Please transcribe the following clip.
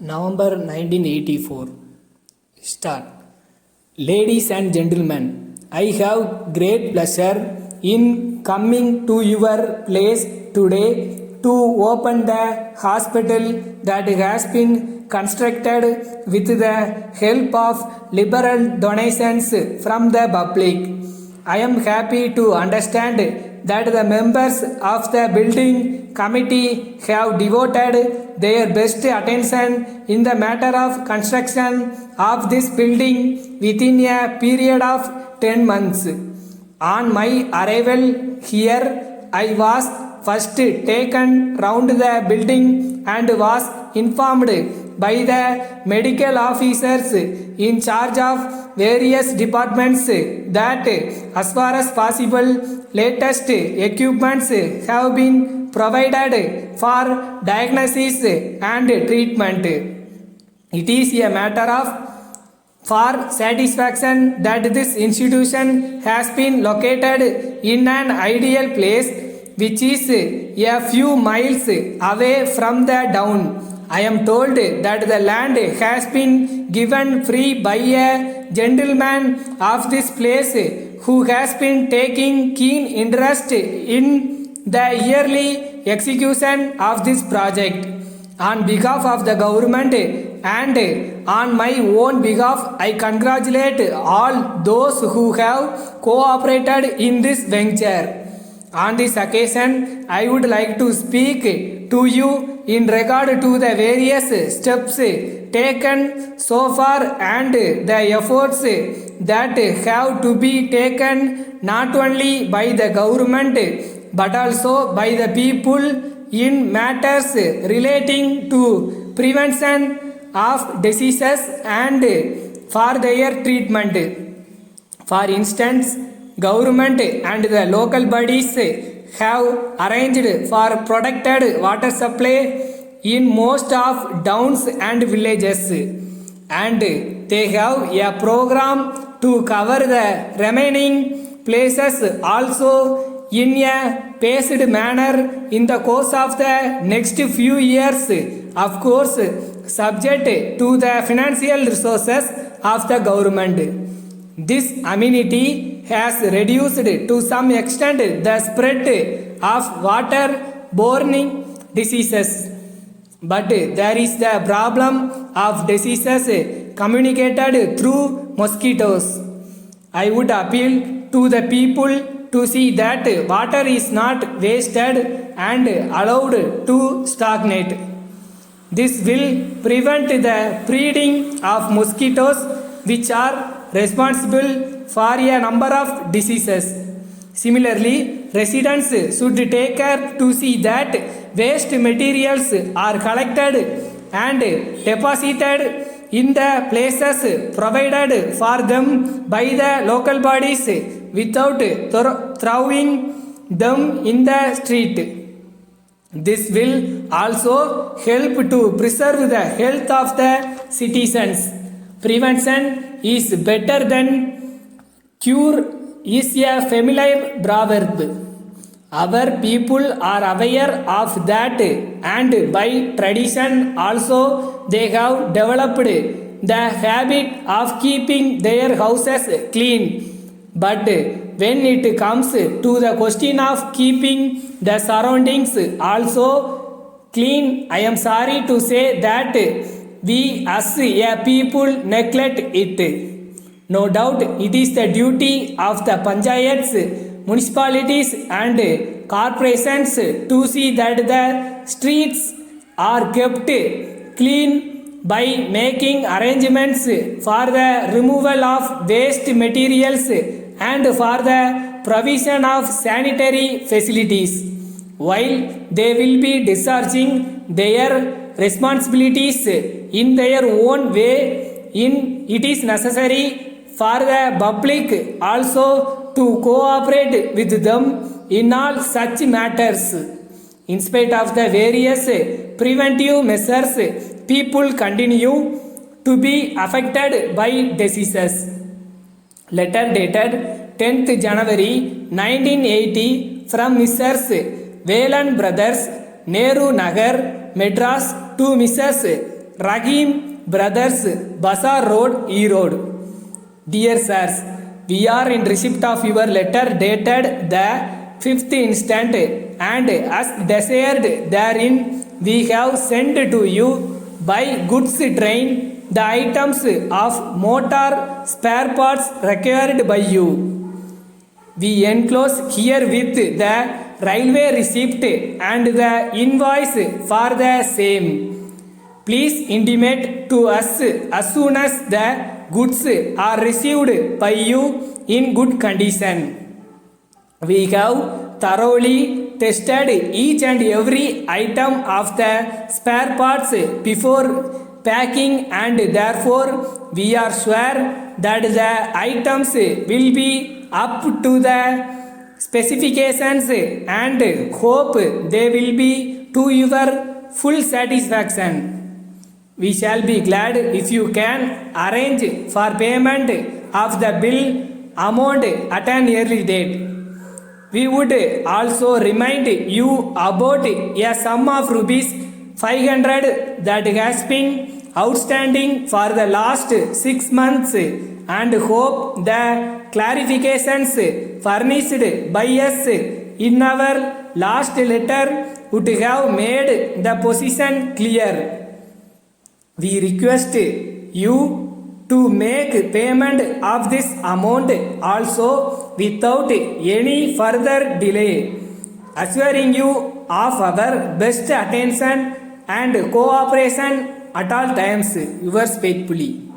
November 1984. Start. Ladies and gentlemen, I have great pleasure in coming to your place today to open the hospital that has been constructed with the help of liberal donations from the public. I am happy to understand that the members of the building committee have devoted their best attention in the matter of construction of this building within a period of 10 months. On my arrival here, I was first taken round the building and was informed by the medical officers in charge of various departments that as far as possible latest equipments have been provided for diagnosis and treatment. It is a matter of for satisfaction that this institution has been located in an ideal place which is a few miles away from the town. I am told that the land has been given free by a gentleman of this place who has been taking keen interest in the yearly execution of this project. On behalf of the government and on my own behalf, I congratulate all those who have cooperated in this venture. On this occasion, I would like to speak to you in regard to the various steps taken so far and the efforts that have to be taken not only by the government but also by the people in matters relating to prevention of diseases and for their treatment. For instance, government and the local bodies have arranged for protected water supply in most of towns and villages, and they have a program to cover the remaining places also in a paced manner in the course of the next few years, of course subject to the financial resources of the government. This amenity has reduced to some extent the spread of water-borne diseases, but there is the problem of diseases communicated through mosquitoes. I would appeal to the people to see that water is not wasted and allowed to stagnate. This will prevent the breeding of mosquitoes which are responsible for a number of diseases. Similarly, residents should take care to see that waste materials are collected and deposited in the places provided for them by the local bodies without throwing them in the street. This will also help to preserve the health of the citizens. Prevention is better than cure is a familiar proverb. Our people are aware of that, and by tradition also they have developed the habit of keeping their houses clean. But when it comes to the question of keeping the surroundings also clean, I am sorry to say that we as a people neglect it. No doubt it is the duty of the panchayats, municipalities and corporations to see that the streets are kept clean by making arrangements for the removal of waste materials and for the provision of sanitary facilities. While they will be discharging their responsibilities in their own way, it is necessary for the public also to cooperate with them in all such matters. In spite of the various preventive measures, people continue to be affected by diseases. Letter dated 10th January 1980 from Messrs. Velan Brothers, Nehru Nagar, Madras to Mrs. Rahim Brothers, Bazaar Road, Erode. Dear sirs, we are in receipt of your letter dated the 5th instant, and as desired therein, we have sent to you by goods train the items of motor spare parts required by you. We enclose herewith the railway receipt and the invoice for the same. Please intimate to us as soon as the goods are received by you in good condition. We have thoroughly tested each and every item of the spare parts before packing, and therefore we are sure that the items will be up to the specifications and hope they will be to your full satisfaction. We shall be glad if you can arrange for payment of the bill amount at an early date. We would also remind you about a sum of rupees 500 that has been outstanding for the last 6 months, and hope the clarifications furnished by us in our last letter would have made the position clear. We request you to make payment of this amount also without any further delay, assuring you of our best attention and cooperation at all times. Yours faithfully.